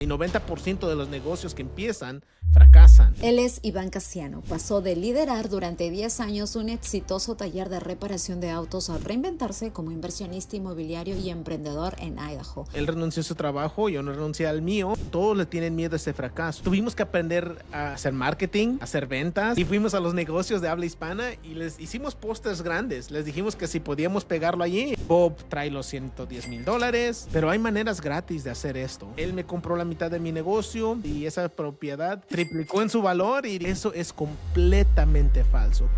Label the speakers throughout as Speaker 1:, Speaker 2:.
Speaker 1: Y 90% de los negocios que empiezan fracasan.
Speaker 2: Él es Iván Casiano. Pasó de liderar durante 10 años un exitoso taller de reparación de autos a reinventarse como inversionista inmobiliario y emprendedor en Idaho.
Speaker 1: Él renunció a su trabajo, yo no renuncié al mío. Todos le tienen miedo a ese fracaso. Tuvimos que aprender a hacer marketing, a hacer ventas, y fuimos a los negocios de habla hispana y les hicimos pósters grandes. Les dijimos que si podíamos pegarlo allí. Bob trae los $110,000, pero hay maneras gratis de hacer esto. Él me compró la mitad de mi negocio y esa propiedad triplicó en su valor, y eso es completamente falso,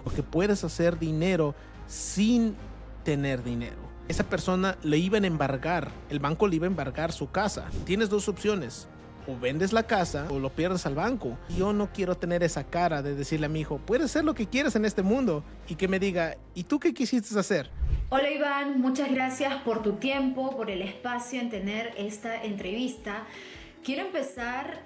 Speaker 1: porque puedes hacer dinero sin tener dinero. Esa persona le iban a embargar, el banco le iba a embargar su casa. Tienes dos opciones: o vendes la casa o lo pierdes al banco. Yo no quiero tener esa cara de decirle a mi hijo, puedes hacer lo que quieras en este mundo, y que me diga, ¿y tú qué quisiste hacer?
Speaker 3: Hola Iván, muchas gracias por tu tiempo, por el espacio en tener esta entrevista. Quiero empezar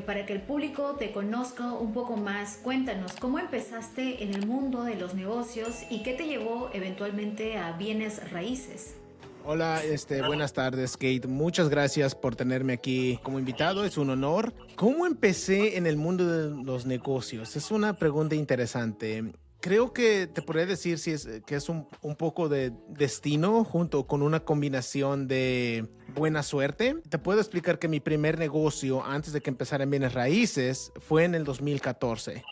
Speaker 3: para que el público te conozca un poco más. Cuéntanos, ¿cómo empezaste en el mundo de los negocios y qué te llevó eventualmente a bienes raíces?
Speaker 1: Hola, buenas tardes, Kate. Muchas gracias por tenerme aquí como invitado. Es un honor. ¿Cómo empecé en el mundo de los negocios? Es una pregunta interesante. Creo que te podría decir que es un poco de destino junto con una combinación de buena suerte. Te puedo explicar que mi primer negocio antes de que empezara en bienes raíces fue en el 2014.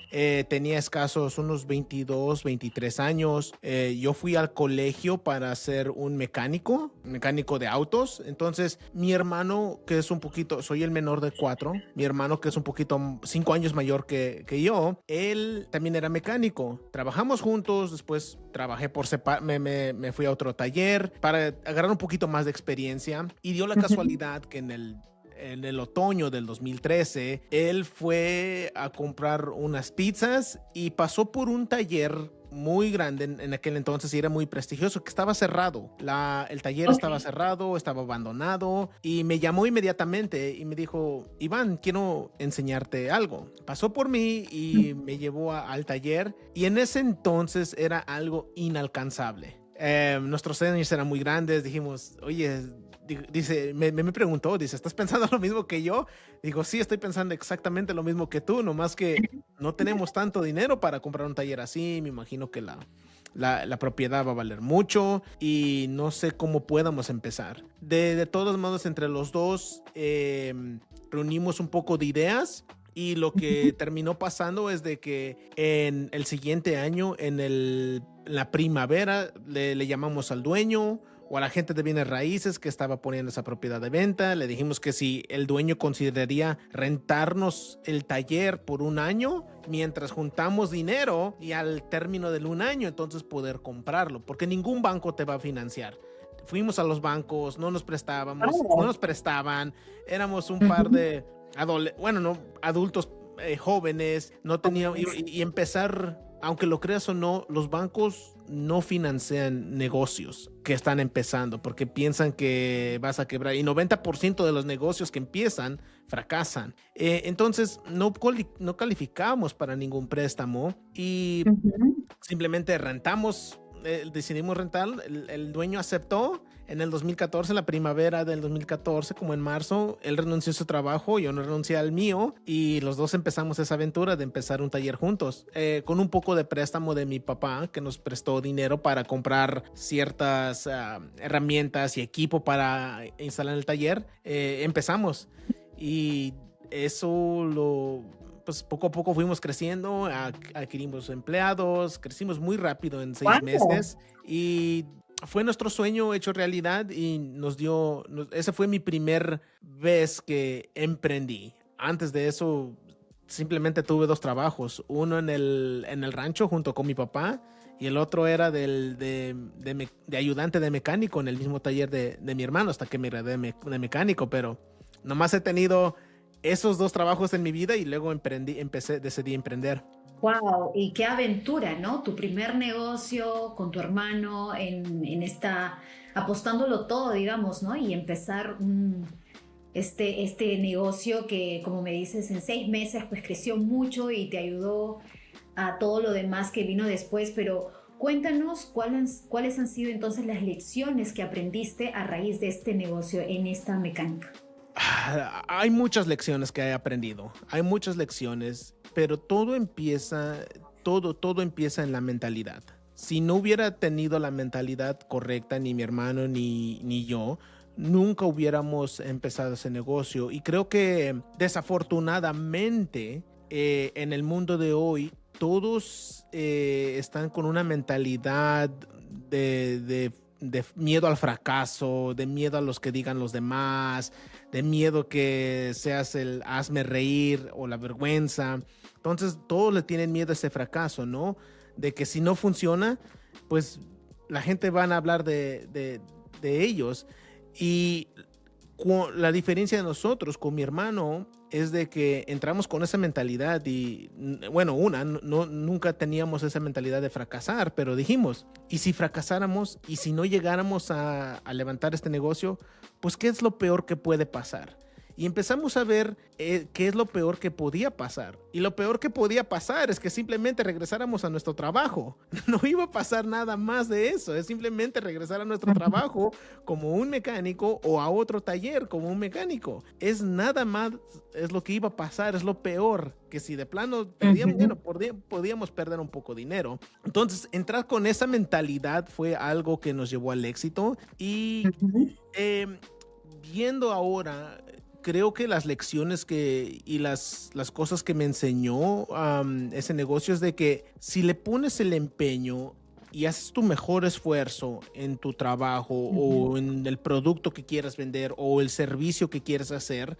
Speaker 1: Tenía escasos unos 22, 23 años. Yo fui al colegio para ser un mecánico de autos. Entonces mi hermano, que es un poquito, soy el menor de 4, mi hermano, que es un poquito 5 años mayor que yo, él también era mecánico. Trabajamos juntos, después trabajé por me fui a otro taller para agarrar un poquito más de experiencia, y dio la casualidad que en el otoño del 2013 él fue a comprar unas pizzas y pasó por un taller muy grande en aquel entonces, y era muy prestigioso, que estaba cerrado. El taller estaba cerrado, estaba abandonado, y me llamó inmediatamente y me dijo, Iván, quiero enseñarte algo. Pasó por mí y me llevó al taller, y en ese entonces era algo inalcanzable. Nuestros sueños eran muy grandes. Dijimos, oye, dice, me preguntó, dice, ¿estás pensando lo mismo que yo? Digo, sí, estoy pensando exactamente lo mismo que tú, nomás que no tenemos tanto dinero para comprar un taller así. Me imagino que la propiedad va a valer mucho y no sé cómo podamos empezar. De todos modos, entre los dos reunimos un poco de ideas, y lo que terminó pasando es de que en el siguiente año, en la primavera, le llamamos al dueño o a la gente de bienes raíces que estaba poniendo esa propiedad de venta. Le dijimos que si el dueño consideraría rentarnos el taller por un año mientras juntamos dinero, y al término del un año entonces poder comprarlo, porque ningún banco te va a financiar. Fuimos a los bancos, no nos prestaban, éramos un par de adultos jóvenes, no teníamos, y empezar, aunque lo creas o no, los bancos no financian negocios que están empezando porque piensan que vas a quebrar, y 90% de los negocios que empiezan fracasan. Entonces no calificamos para ningún préstamo, y simplemente decidimos rentar. El dueño aceptó. En el 2014, la primavera del 2014, como en marzo, él renunció a su trabajo, yo no renuncié al mío, y los dos empezamos esa aventura de empezar un taller juntos, con un poco de préstamo de mi papá, que nos prestó dinero para comprar ciertas herramientas y equipo para instalar el taller. Empezamos, y eso pues poco a poco fuimos creciendo, adquirimos empleados, crecimos muy rápido en 6 meses, y fue nuestro sueño hecho realidad, y esa fue mi primer vez que emprendí. Antes de eso, simplemente tuve 2 trabajos, uno en el rancho junto con mi papá, y el otro era de ayudante de mecánico en el mismo taller de mi hermano, hasta que me gradué de mecánico. Pero nomás he tenido esos 2 trabajos en mi vida, y luego decidí emprender.
Speaker 3: Wow, y qué aventura, ¿no? Tu primer negocio con tu hermano apostándolo todo, digamos, ¿no? Y empezar este negocio que, como me dices, en 6 meses pues creció mucho y te ayudó a todo lo demás que vino después. Pero cuéntanos cuáles han sido entonces las lecciones que aprendiste a raíz de este negocio en esta mecánica.
Speaker 1: Hay muchas lecciones que he aprendido, hay muchas lecciones, pero todo empieza en la mentalidad. Si no hubiera tenido la mentalidad correcta, ni mi hermano ni yo, nunca hubiéramos empezado ese negocio. Y creo que desafortunadamente en el mundo de hoy todos están con una mentalidad de miedo al fracaso, de miedo a los que digan los demás, de miedo que seas el hazme reír o la vergüenza. Entonces todos le tienen miedo a ese fracaso, ¿no? De que si no funciona, pues la gente van a hablar de ellos. Y la diferencia de nosotros con mi hermano es de que entramos con esa mentalidad y, bueno, nunca teníamos esa mentalidad de fracasar, pero dijimos, ¿y si fracasáramos? ¿Y si no llegáramos a levantar este negocio? Pues, ¿qué es lo peor que puede pasar? Y empezamos a ver qué es lo peor que podía pasar. Y lo peor que podía pasar es que simplemente regresáramos a nuestro trabajo. No iba a pasar nada más de eso. Es simplemente regresar a nuestro trabajo como un mecánico o a otro taller como un mecánico. Es nada más, es lo que iba a pasar, es lo peor. Que si de plano perdíamos, bueno, podíamos perder un poco de dinero. Entonces, entrar con esa mentalidad fue algo que nos llevó al éxito. Y viendo ahora, creo que las lecciones y las cosas que me enseñó ese negocio es de que si le pones el empeño y haces tu mejor esfuerzo en tu trabajo o en el producto que quieras vender o el servicio que quieras hacer,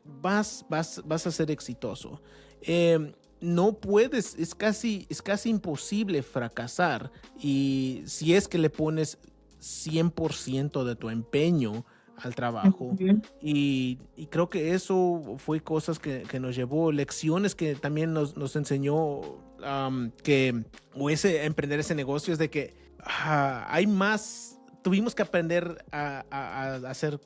Speaker 1: vas a ser exitoso. No puedes, es casi imposible fracasar, y si es que le pones 100% de tu empeño al trabajo. Y creo que eso fue cosas que nos llevó, lecciones que también nos enseñó emprender ese negocio, es de que hay más, tuvimos que aprender a hacer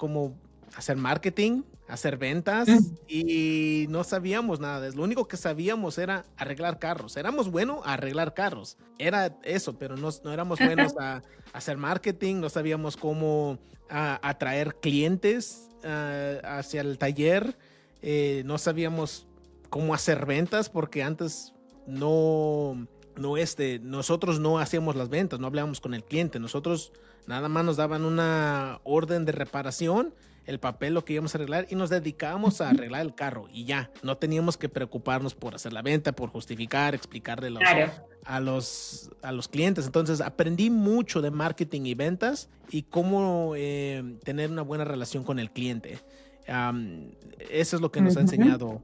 Speaker 1: marketing, hacer ventas, y no sabíamos nada de eso. Lo único que sabíamos era arreglar carros. Éramos buenos a arreglar carros. Era eso, pero no éramos buenos a hacer marketing, no sabíamos cómo atraer clientes hacia el taller, no sabíamos cómo hacer ventas, porque antes nosotros no hacíamos las ventas, no hablábamos con el cliente. Nosotros nada más nos daban una orden de reparación, el papel, lo que íbamos a arreglar, y nos dedicábamos a arreglar el carro y ya. No teníamos que preocuparnos por hacer la venta, por justificar, explicarle a los clientes. Entonces aprendí mucho de marketing y ventas y cómo tener una buena relación con el cliente. Eso es lo que nos ha enseñado,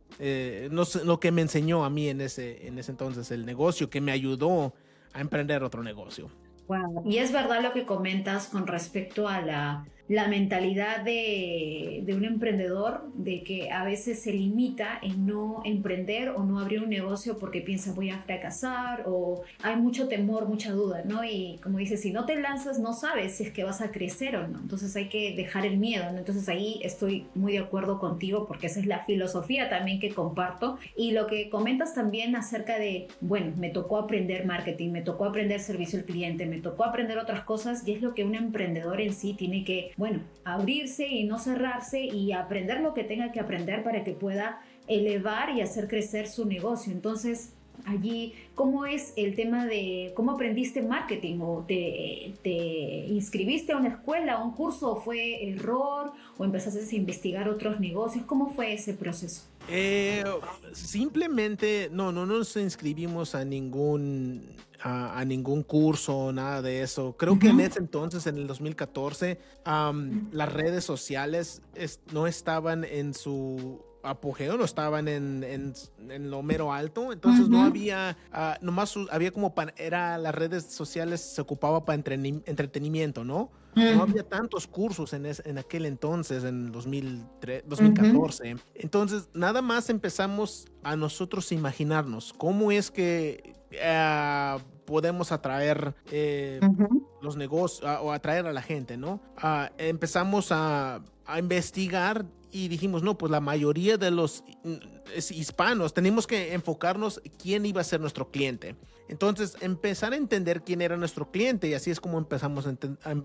Speaker 1: lo que me enseñó a mí en ese entonces el negocio, que me ayudó a emprender otro negocio.
Speaker 3: Wow. Y es verdad lo que comentas con respecto a la mentalidad de un emprendedor, de que a veces se limita en no emprender o no abrir un negocio porque piensa voy a fracasar, o hay mucho temor, mucha duda, ¿no? Y como dices, si no te lanzas no sabes si es que vas a crecer o no. Entonces hay que dejar el miedo, ¿no? Entonces ahí estoy muy de acuerdo contigo, porque esa es la filosofía también que comparto. Y lo que comentas también acerca de, bueno, me tocó aprender marketing, me tocó aprender servicio al cliente, me tocó aprender otras cosas, y es lo que un emprendedor en sí tiene que, bueno, abrirse y no cerrarse y aprender lo que tenga que aprender para que pueda elevar y hacer crecer su negocio. Entonces, allí, ¿cómo es el tema de cómo aprendiste marketing? ¿O te inscribiste a una escuela, a un curso, o fue error, o empezaste a investigar otros negocios? ¿Cómo fue ese proceso?
Speaker 1: Simplemente no nos inscribimos a ningún curso, nada de eso. Creo que en ese entonces, en el 2014, las redes sociales no estaban en su apogeo, no estaban en lo mero alto. Entonces no había, nomás había como las redes sociales se ocupaba para entretenimiento, ¿no? No había tantos cursos en aquel entonces, en 2014. Entonces, nada más empezamos a nosotros imaginarnos cómo es que podemos atraer los negocios o atraer a la gente, ¿no? Empezamos a investigar y dijimos, no, pues la mayoría de los hispanos tenemos que enfocarnos quién iba a ser nuestro cliente. Entonces, empezar a entender quién era nuestro cliente, y así es como empezamos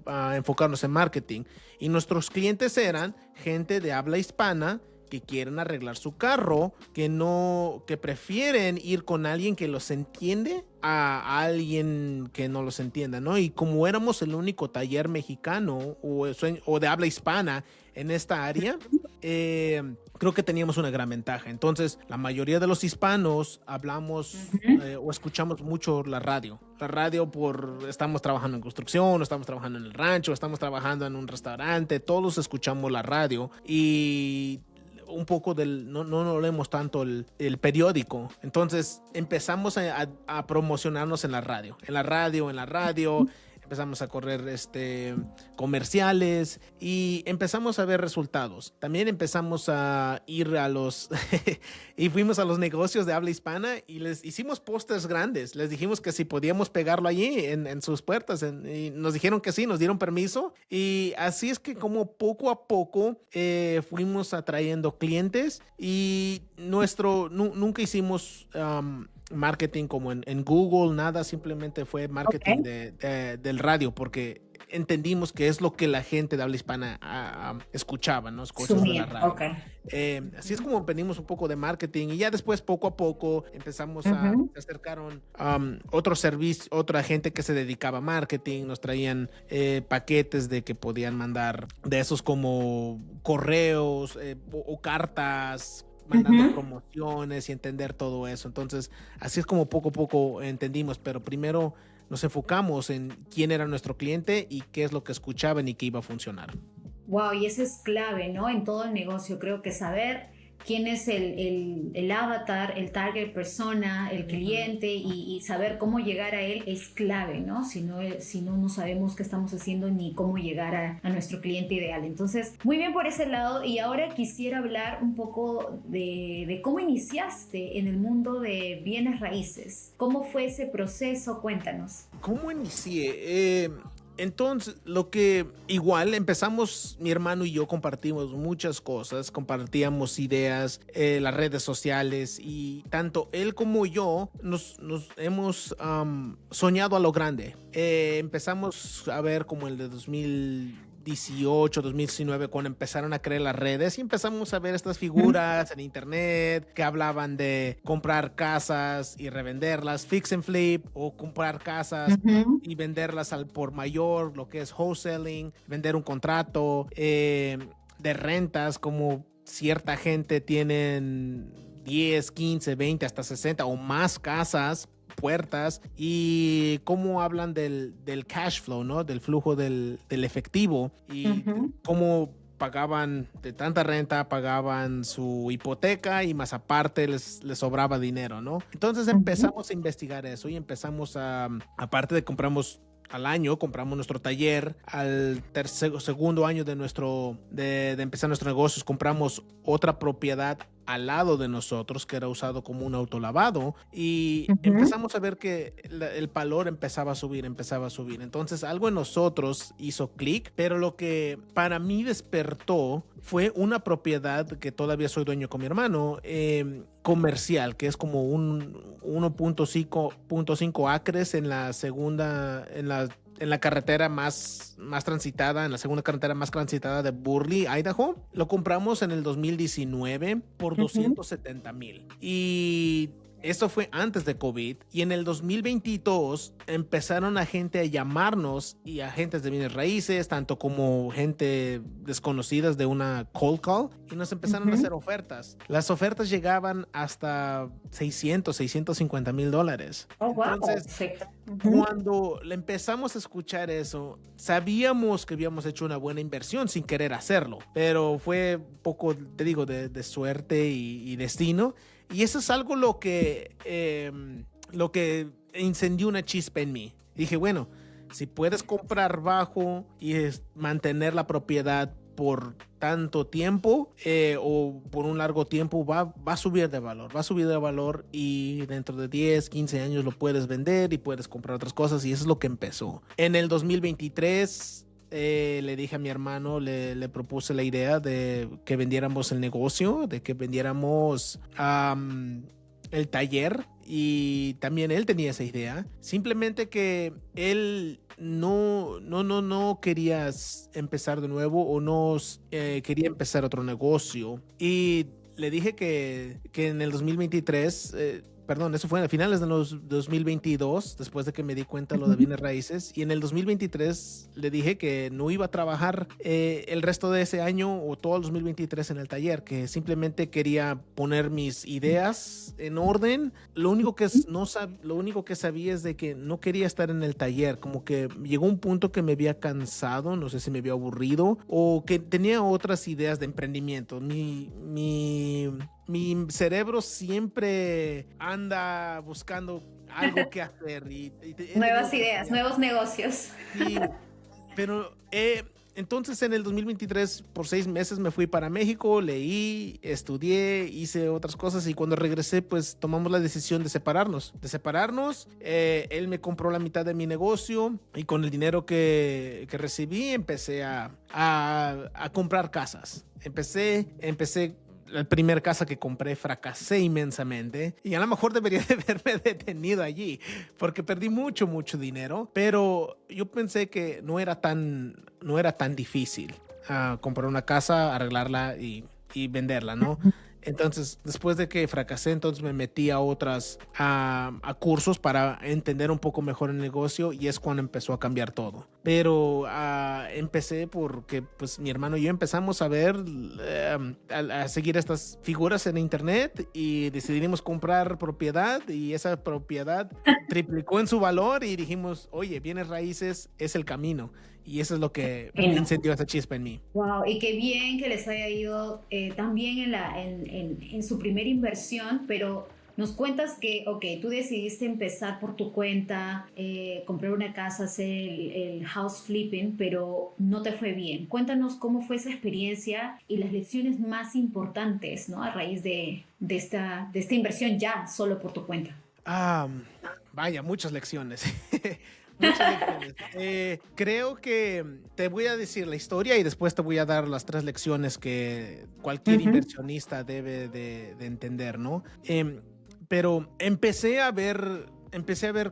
Speaker 1: a enfocarnos en marketing. Y nuestros clientes eran gente de habla hispana que quieren arreglar su carro, que prefieren ir con alguien que los entiende a alguien que no los entienda, ¿no? Y como éramos el único taller mexicano o de habla hispana en esta área, creo que teníamos una gran ventaja. Entonces, la mayoría de los hispanos hablamos o escuchamos mucho la radio. La radio estamos trabajando en construcción, estamos trabajando en el rancho, estamos trabajando en un restaurante, todos escuchamos la radio y un poco no leemos tanto el periódico. Entonces empezamos a promocionarnos en la radio. Empezamos a correr comerciales y empezamos a ver resultados. También empezamos a ir y fuimos a los negocios de habla hispana y les hicimos pósters grandes. Les dijimos que si podíamos pegarlo allí en sus puertas y nos dijeron que sí, nos dieron permiso. Y así es que como poco a poco fuimos atrayendo clientes y nunca hicimos marketing como en Google, nada, simplemente fue marketing del radio, porque entendimos que es lo que la gente de habla hispana escuchaba, ¿no? Cosas de la radio. Así es como aprendimos un poco de marketing y ya después poco a poco empezamos se acercaron otros servicios, otra gente que se dedicaba a marketing, nos traían paquetes de que podían mandar de esos como correos o cartas, mandando promociones y entender todo eso. Entonces, así es como poco a poco entendimos, pero primero nos enfocamos en quién era nuestro cliente y qué es lo que escuchaban y qué iba a funcionar.
Speaker 3: Wow, y eso es clave, ¿no? En todo el negocio, creo que saber quién es el avatar, el target persona, el cliente y saber cómo llegar a él es clave, ¿no? Si no sabemos qué estamos haciendo ni cómo llegar a nuestro cliente ideal. Entonces, muy bien por ese lado. Y ahora quisiera hablar un poco de cómo iniciaste en el mundo de bienes raíces. ¿Cómo fue ese proceso? Cuéntanos.
Speaker 1: ¿Cómo inicié? Entonces, lo que igual empezamos, mi hermano y yo compartimos muchas cosas, compartíamos ideas, las redes sociales, y tanto él como yo nos hemos soñado a lo grande. Empezamos a ver como el de 2018, 2019, cuando empezaron a crear las redes y empezamos a ver estas figuras en internet que hablaban de comprar casas y revenderlas, fix and flip, o comprar casas y venderlas al por mayor, lo que es wholesaling, vender un contrato de rentas, como cierta gente tienen 10, 15, 20, hasta 60 o más casas, puertas, y cómo hablan del cash flow, ¿no? Del flujo del efectivo, y cómo pagaban de tanta renta, pagaban su hipoteca y más aparte les sobraba dinero, ¿no? Entonces empezamos a investigar eso y empezamos aparte de compramos nuestro taller. Al segundo año de empezar nuestros negocios, compramos otra propiedad al lado de nosotros que era usado como un autolavado, y empezamos a ver que el valor empezaba a subir. Entonces algo en nosotros hizo clic, pero lo que para mí despertó fue una propiedad que todavía soy dueño con mi hermano, comercial, que es como un 1.5 acres en la carretera más transitada, en la segunda carretera más transitada de Burley, Idaho. Lo compramos en el 2019 por $270,000. Y esto fue antes de COVID, y en el 2022 empezaron a gente a llamarnos, y agentes de bienes raíces, tanto como gente desconocidas de una cold call, y nos empezaron a hacer ofertas. Las ofertas llegaban hasta $650,000.
Speaker 3: Oh, wow.
Speaker 1: Entonces, cuando le empezamos a escuchar eso, sabíamos que habíamos hecho una buena inversión sin querer hacerlo, pero fue poco, te digo, de suerte y destino. Y eso es algo lo que encendió una chispa en mí. Dije, bueno, si puedes comprar bajo y mantener la propiedad por tanto tiempo o por un largo tiempo, va a subir de valor, y dentro de 10, 15 años lo puedes vender y puedes comprar otras cosas, y eso es lo que empezó. En el 2023 le dije a mi hermano, le propuse la idea de que vendiéramos el negocio, de que vendiéramos el taller, y también él tenía esa idea. Simplemente que él no quería empezar de nuevo, o no quería empezar otro negocio. Y le dije que en el 2023... perdón, eso fue a finales de los 2022, después de que me di cuenta de lo de bienes raíces. Y en el 2023 le dije que no iba a trabajar el resto de ese año o todo el 2023 en el taller, que simplemente quería poner mis ideas en orden. Lo único que sabía es de que no quería estar en el taller. Como que llegó un punto que me había cansado, no sé si me había aburrido o que tenía otras ideas de emprendimiento. Mi cerebro siempre anda buscando algo que hacer.
Speaker 3: Nuevas ideas, nuevos negocios.
Speaker 1: Pero entonces en el 2023 por 6 meses me fui para México, leí, estudié, hice otras cosas, y cuando regresé pues tomamos la decisión de separarnos. Él me compró la mitad de mi negocio, y con el dinero que recibí empecé a comprar casas. Empecé la primera casa que compré, fracasé inmensamente, y a lo mejor debería de haberme detenido allí porque perdí mucho dinero, pero yo pensé que no era tan difícil comprar una casa, arreglarla y venderla, ¿no? Entonces, después de que fracasé, entonces me metí a cursos para entender un poco mejor el negocio, y es cuando empezó a cambiar todo. Pero empecé porque pues mi hermano y yo empezamos a ver, a seguir estas figuras en internet, y decidimos comprar propiedad, y esa propiedad triplicó en su valor, y dijimos, oye, bienes raíces es el camino. Y eso es lo que encendió esa chispa en mí.
Speaker 3: Wow, y qué bien que les haya ido tan bien en su primera inversión, pero nos cuentas que, tú decidiste empezar por tu cuenta, comprar una casa, hacer el house flipping, pero no te fue bien. Cuéntanos cómo fue esa experiencia y las lecciones más importantes, ¿no? A raíz de esta inversión ya solo por tu cuenta.
Speaker 1: Vaya, muchas lecciones. Muchas lecciones. Creo que te voy a decir la historia y después te voy a dar las 3 lecciones que cualquier inversionista debe de entender, ¿no? Pero empecé a ver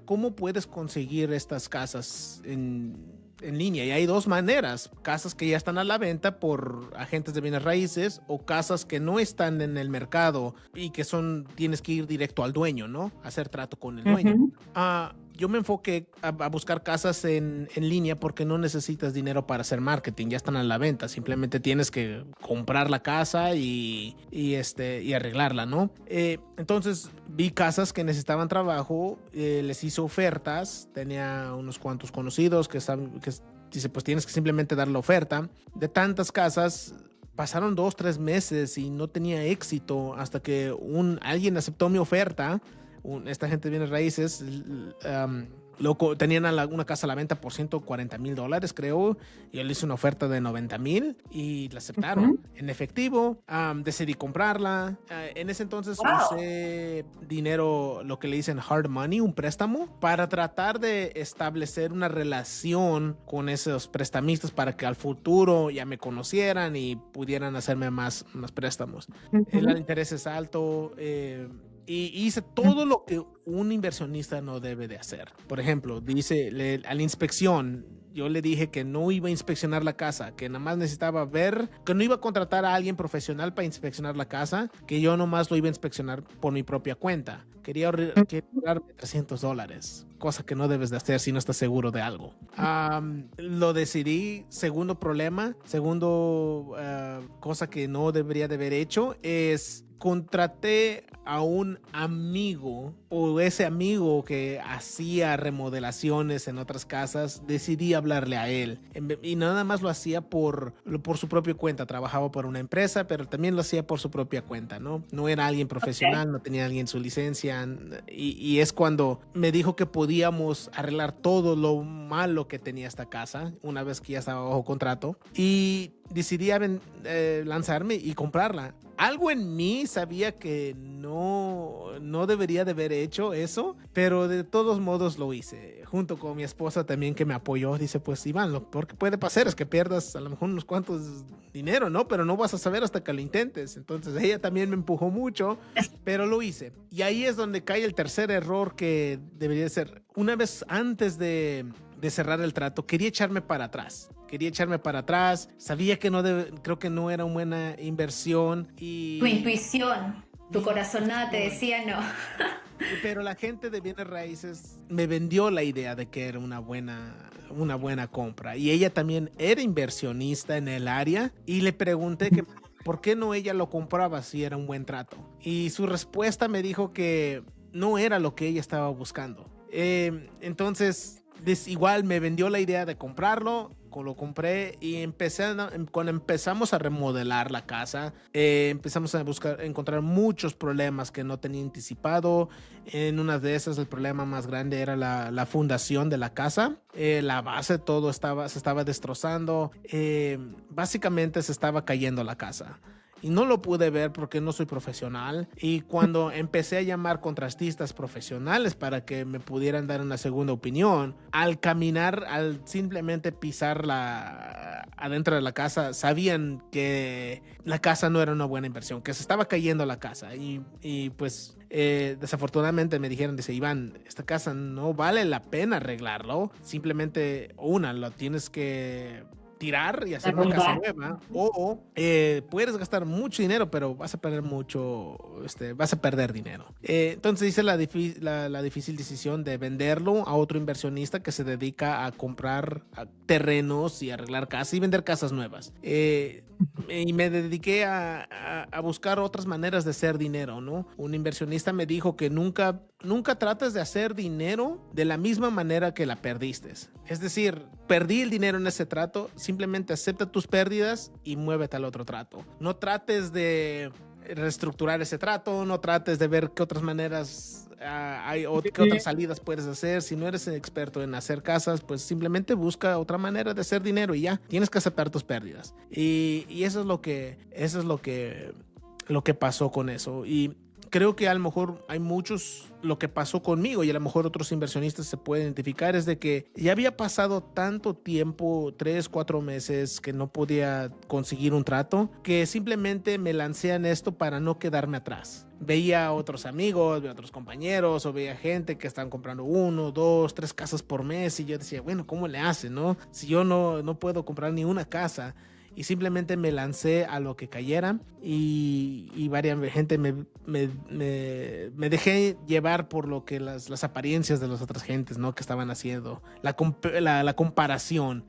Speaker 1: cómo puedes conseguir estas casas en línea, y hay 2 maneras: casas que ya están a la venta por agentes de bienes raíces, o casas que no están en el mercado y que tienes que ir directo al dueño, ¿no? Hacer trato con el dueño. Yo me enfoqué a buscar casas en línea porque no necesitas dinero para hacer marketing, ya están a la venta, simplemente tienes que comprar la casa y arreglarla, ¿no? Entonces vi casas que necesitaban trabajo, les hice ofertas, tenía unos cuantos conocidos que dice, pues tienes que simplemente dar la oferta. De tantas casas pasaron 2-3 meses y no tenía éxito hasta que alguien aceptó mi oferta. Esta gente de bienes raíces tenían una casa a la venta por $140,000, creo, y él hizo una oferta de $90,000 y la aceptaron en efectivo. Decidí comprarla. En ese entonces usé dinero, lo que le dicen hard money, un préstamo, para tratar de establecer una relación con esos prestamistas para que al futuro ya me conocieran y pudieran hacerme más préstamos. El interés es alto. Y hice todo lo que un inversionista no debe de hacer. Por ejemplo, a la inspección, yo le dije que no iba a inspeccionar la casa, que nada más necesitaba ver, que no iba a contratar a alguien profesional para inspeccionar la casa, que yo nomás lo iba a inspeccionar por mi propia cuenta. Quería ahorrarme $300, cosa que no debes de hacer si no estás seguro de algo. Lo decidí. Segundo cosa que no debería de haber hecho es contraté a un amigo, o ese amigo que hacía remodelaciones en otras casas, decidí hablarle a él, y nada más lo hacía por su propia cuenta. Trabajaba por una empresa, pero también lo hacía por su propia cuenta, ¿no? No era alguien profesional, no tenía alguien su licencia, y es cuando me dijo que podíamos arreglar todo lo malo que tenía esta casa una vez que ya estaba bajo contrato, y decidí lanzarme y comprarla. Algo en mí sabía que no debería de haber hecho eso, pero de todos modos lo hice. Junto con mi esposa también, que me apoyó. Dice, pues Iván, lo peor que puede pasar es que pierdas a lo mejor unos cuantos dinero, ¿no? Pero no vas a saber hasta que lo intentes. Entonces ella también me empujó mucho, pero lo hice. Y ahí es donde cae el tercer error que debería ser. Una vez antes de cerrar el trato, quería echarme para atrás. Sabía que creo que no era una buena inversión. Y
Speaker 3: tu intuición, tu corazonada te decía no.
Speaker 1: Pero la gente de bienes raíces me vendió la idea de que era una buena compra. Y ella también era inversionista en el área. Y le pregunté que por qué no ella lo compraba si era un buen trato. Y su respuesta me dijo que no era lo que ella estaba buscando. Entonces, igual me vendió la idea de comprarlo. Lo compré y cuando empezamos a remodelar la casa, empezamos a encontrar muchos problemas que no tenía anticipado. En una de esas, el problema más grande era la fundación de la casa. La base, todo se estaba destrozando. Básicamente se estaba cayendo la casa. Y no lo pude ver porque no soy profesional. Y cuando empecé a llamar contratistas profesionales para que me pudieran dar una segunda opinión, al simplemente pisar adentro de la casa, sabían que la casa no era una buena inversión, que se estaba cayendo la casa. Y pues desafortunadamente me dijeron, dice, Iván, esta casa no vale la pena arreglarlo. Simplemente lo tienes que tirar y hacer una casa nueva, o puedes gastar mucho dinero, pero vas a perder dinero. Entonces hice la difícil decisión de venderlo a otro inversionista que se dedica a comprar terrenos y arreglar casas y vender casas nuevas. Y me dediqué a buscar otras maneras de hacer dinero, ¿no? Un inversionista me dijo que nunca trates de hacer dinero de la misma manera que la perdiste. Es decir, perdí el dinero en ese trato, simplemente acepta tus pérdidas y muévete al otro trato. No trates de reestructurar ese trato, no trates de ver qué otras maneras qué otras salidas puedes hacer. Si no eres experto en hacer casas, pues simplemente busca otra manera de hacer dinero y ya, tienes que aceptar tus pérdidas. Y eso es lo que pasó con eso. Y creo que a lo mejor hay lo que pasó conmigo y a lo mejor otros inversionistas se pueden identificar, es de que ya había pasado tanto tiempo, 3-4 meses, que no podía conseguir un trato, que simplemente me lancé en esto para no quedarme atrás. Veía a otros amigos, veía a otros compañeros, o veía gente que estaban comprando 1, 2, 3 casas por mes, y yo decía, bueno, ¿cómo le hacen, no? Si yo no puedo comprar ni una casa. Y simplemente me lancé a lo que cayera y varias gente me dejé llevar por lo que las apariencias de las otras gentes, ¿no? Que estaban haciendo, la comparación,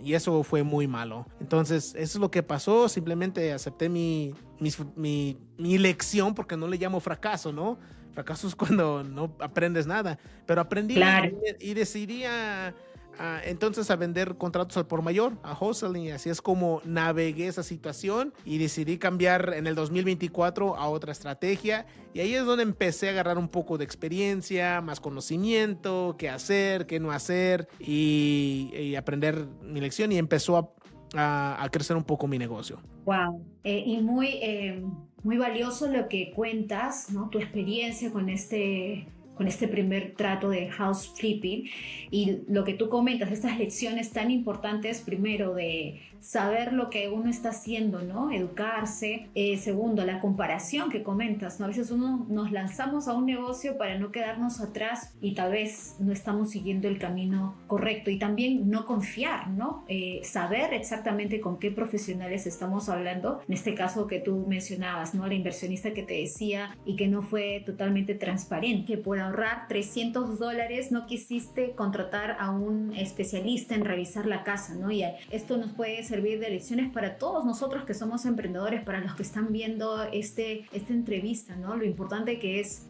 Speaker 1: y eso fue muy malo. Entonces eso es lo que pasó. Simplemente acepté mi lección, porque no le llamo fracaso, ¿no? Fracaso es cuando no aprendes nada, pero aprendí. Claro. Y decidí entonces a vender contratos al por mayor, a wholesaling, y así es como navegué esa situación y decidí cambiar en el 2024 a otra estrategia, y ahí es donde empecé a agarrar un poco de experiencia, más conocimiento, qué hacer, qué no hacer, y aprender mi lección, y empezó a crecer un poco mi negocio.
Speaker 3: Wow, y muy valioso lo que cuentas, ¿no? Tu experiencia con este primer trato de house flipping, y lo que tú comentas, estas lecciones tan importantes, primero de saber lo que uno está haciendo, ¿no? Educarse. Segundo, la comparación que comentas, ¿no? A veces nos lanzamos a un negocio para no quedarnos atrás y tal vez no estamos siguiendo el camino correcto, y también no confiar, ¿no? Saber exactamente con qué profesionales estamos hablando, en este caso que tú mencionabas, ¿no? La inversionista que te decía y que no fue totalmente transparente, que por ahorrar $300 no quisiste contratar a un especialista en revisar la casa, ¿no? Y esto nos puede servir de lecciones para todos nosotros que somos emprendedores, para los que están viendo esta entrevista, ¿no? Lo importante que es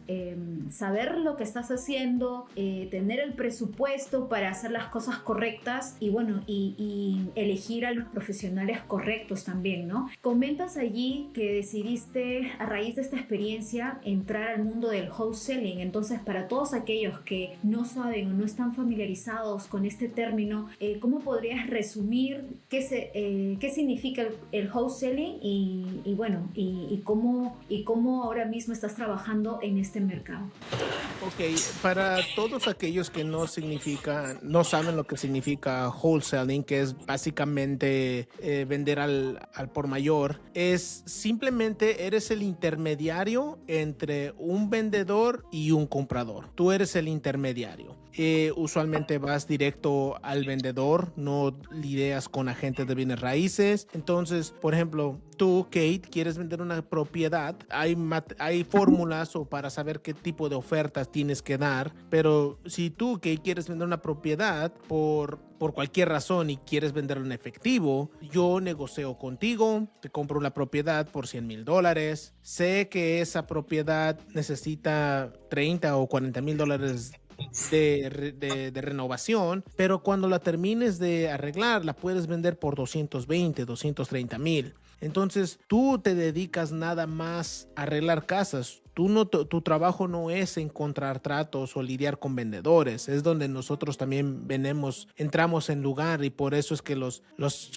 Speaker 3: saber lo que estás haciendo, tener el presupuesto para hacer las cosas correctas, y bueno, y elegir a los profesionales correctos también, ¿no? Comentas allí que decidiste, a raíz de esta experiencia, entrar al mundo del wholesaling. Entonces, para todos aquellos que no saben o no están familiarizados con este término, ¿cómo podrías resumir qué significa el wholesaling y cómo ahora mismo estás trabajando en este mercado?
Speaker 1: Ok, para todos aquellos que no saben lo que significa wholesaling, que es básicamente vender al por mayor, es simplemente eres el intermediario entre un vendedor y un comprador. Tú eres el intermediario. Usualmente vas directo al vendedor, no lidias con agentes de bienes raíces. Entonces, por ejemplo, tú, Kate, quieres vender una propiedad. Hay fórmulas o para saber qué tipo de ofertas tienes que dar, pero si tú, Kate, quieres vender una propiedad por cualquier razón y quieres venderlo en efectivo, yo negocio contigo, te compro la propiedad por $100,000. Sé que esa propiedad necesita $30,000 o $40,000 de renovación, pero cuando la termines de arreglar, la puedes vender por 220, 230,000. Entonces, tú te dedicas nada más a arreglar casas. Tu trabajo no es encontrar tratos o lidiar con vendedores. Es donde nosotros también entramos en lugar, y por eso es que los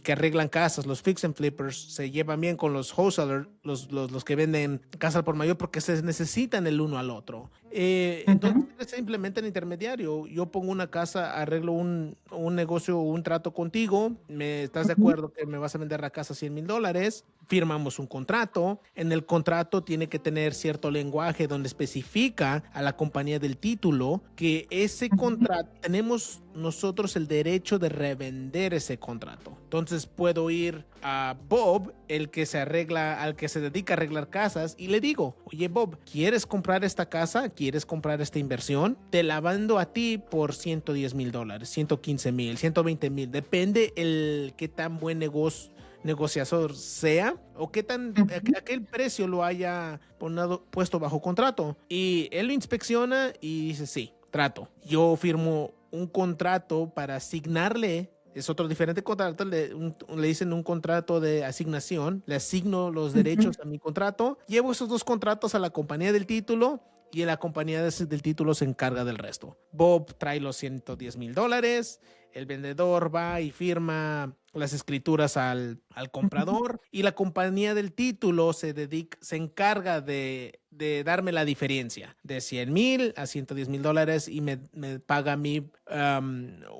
Speaker 1: que arreglan casas, los fix and flippers, se llevan bien con los wholesalers, los que venden casa al por mayor, porque se necesitan el uno al otro. Entonces, es simplemente el intermediario. Yo pongo una casa, arreglo un negocio, un trato contigo. ¿Estás de acuerdo que me vas a vender la casa $100,000? Firmamos un contrato. En el contrato tiene que tener cierto lenguaje donde especifica a la compañía del título que ese contrato, tenemos nosotros el derecho de revender ese contrato. Entonces puedo ir a Bob, al que se dedica a arreglar casas, y le digo: oye, Bob, ¿quieres comprar esta casa? ¿Quieres comprar esta inversión? Te la vendo a ti por $110,000, $115,000, $120,000. Depende qué tan buen negociador sea o a qué precio lo haya puesto bajo contrato. Y él lo inspecciona y dice: sí, trato. Yo firmo un contrato para asignarle. Es otro diferente contrato, le dicen un contrato de asignación. Le asigno los derechos a mi contrato. Llevo esos dos contratos a la compañía del título y la compañía del título se encarga del resto. Bob trae los $110,000. El vendedor va y firma las escrituras al comprador, y la compañía del título se encarga de darme la diferencia de $100,000 a $110,000, y me paga a mí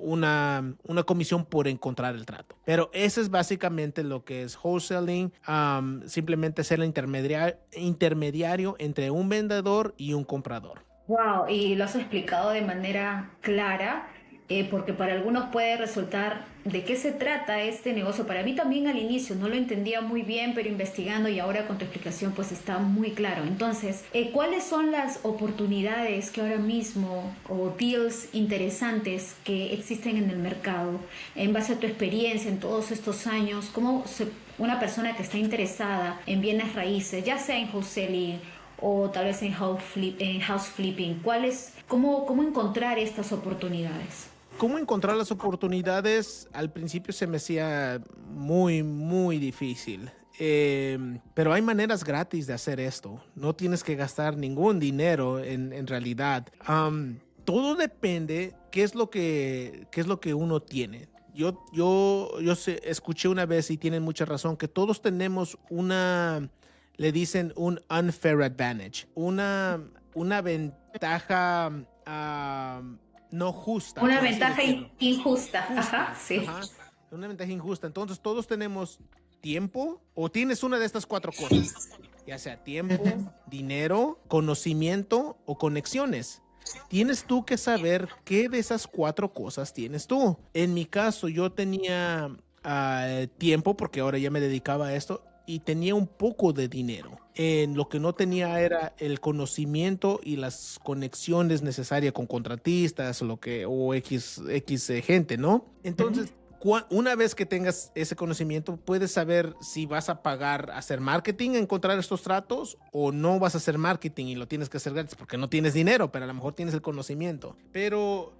Speaker 1: una comisión por encontrar el trato. Pero eso es básicamente lo que es wholesaling. Simplemente ser el intermediario entre un vendedor y un comprador.
Speaker 3: Wow, y lo has explicado de manera clara. Porque para algunos puede resultar de qué se trata este negocio. Para mí también al inicio no lo entendía muy bien, pero investigando y ahora con tu explicación pues está muy claro. Entonces, ¿cuáles son las oportunidades que ahora mismo o deals interesantes que existen en el mercado en base a tu experiencia en todos estos años? Una persona que está interesada en bienes raíces, ya sea en wholesaling o tal vez en house flipping, ¿cómo encontrar estas oportunidades?
Speaker 1: ¿Cómo encontrar las oportunidades? Al principio se me hacía muy, muy difícil. Pero hay maneras gratis de hacer esto. No tienes que gastar ningún dinero en realidad. Todo depende qué es lo que uno tiene. Yo escuché una vez, y tienen mucha razón, que todos tenemos le dicen un unfair advantage, una ventaja no justa.
Speaker 3: Una ventaja injusta. Ajá, sí.
Speaker 1: Ajá, una ventaja injusta. Entonces todos tenemos tiempo, o tienes una de estas cuatro cosas, ya sea tiempo, dinero, conocimiento o conexiones. Tienes tú que saber qué de esas cuatro cosas tienes tú. En mi caso, yo tenía tiempo, porque ahora ya me dedicaba a esto, y tenía un poco de dinero. Lo que no tenía era el conocimiento y las conexiones necesarias con contratistas o X gente, ¿no? Entonces, una vez que tengas ese conocimiento, puedes saber si vas a pagar a hacer marketing, a encontrar estos tratos, o no vas a hacer marketing y lo tienes que hacer gratis porque no tienes dinero, pero a lo mejor tienes el conocimiento. Pero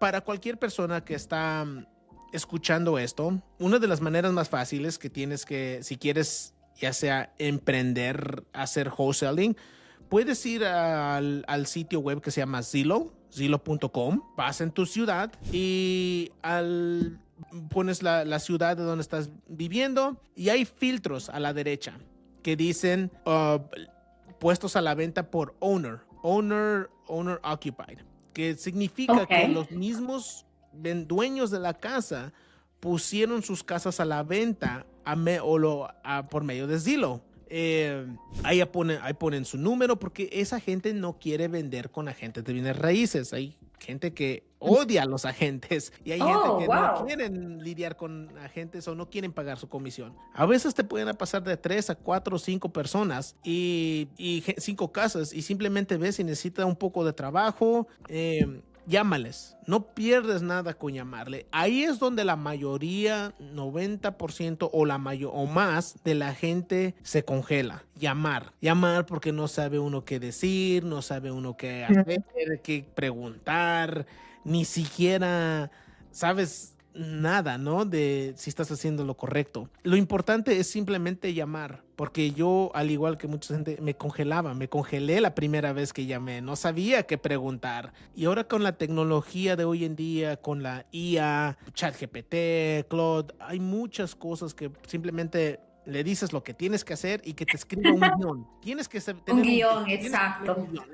Speaker 1: para cualquier persona que está escuchando esto, una de las maneras más fáciles que tienes si quieres ya sea emprender, hacer wholesaling, puedes ir al sitio web que se llama Zillow.com, vas en tu ciudad y pones la ciudad de donde estás viviendo y hay filtros a la derecha que dicen puestos a la venta por owner occupied, que significa que los mismos dueños de la casa pusieron sus casas a la venta por medio de Zillow. Ahí ponen su número porque esa gente no quiere vender con agentes de bienes raíces. Hay gente que odia a los agentes y hay gente que no quieren lidiar con agentes o no quieren pagar su comisión. A veces te pueden pasar de 3 a 4 o 5 personas y 5 casas y simplemente ves si necesita un poco de trabajo. Llámales, no pierdes nada con llamarle. Ahí es donde la mayoría, 90% o más de la gente se congela. Llamar porque no sabe uno qué decir, no sabe uno qué hacer, qué preguntar, ni siquiera sabes nada, ¿no? De si estás haciendo lo correcto. Lo importante es simplemente llamar, porque yo, al igual que mucha gente, me congelé la primera vez que llamé, no sabía qué preguntar. Y ahora con la tecnología de hoy en día, con la IA, ChatGPT, Claude, hay muchas cosas que simplemente le dices lo que tienes que hacer y que te escriba un guión. Tienes que tener
Speaker 3: un guión, exacto.
Speaker 1: Un guión.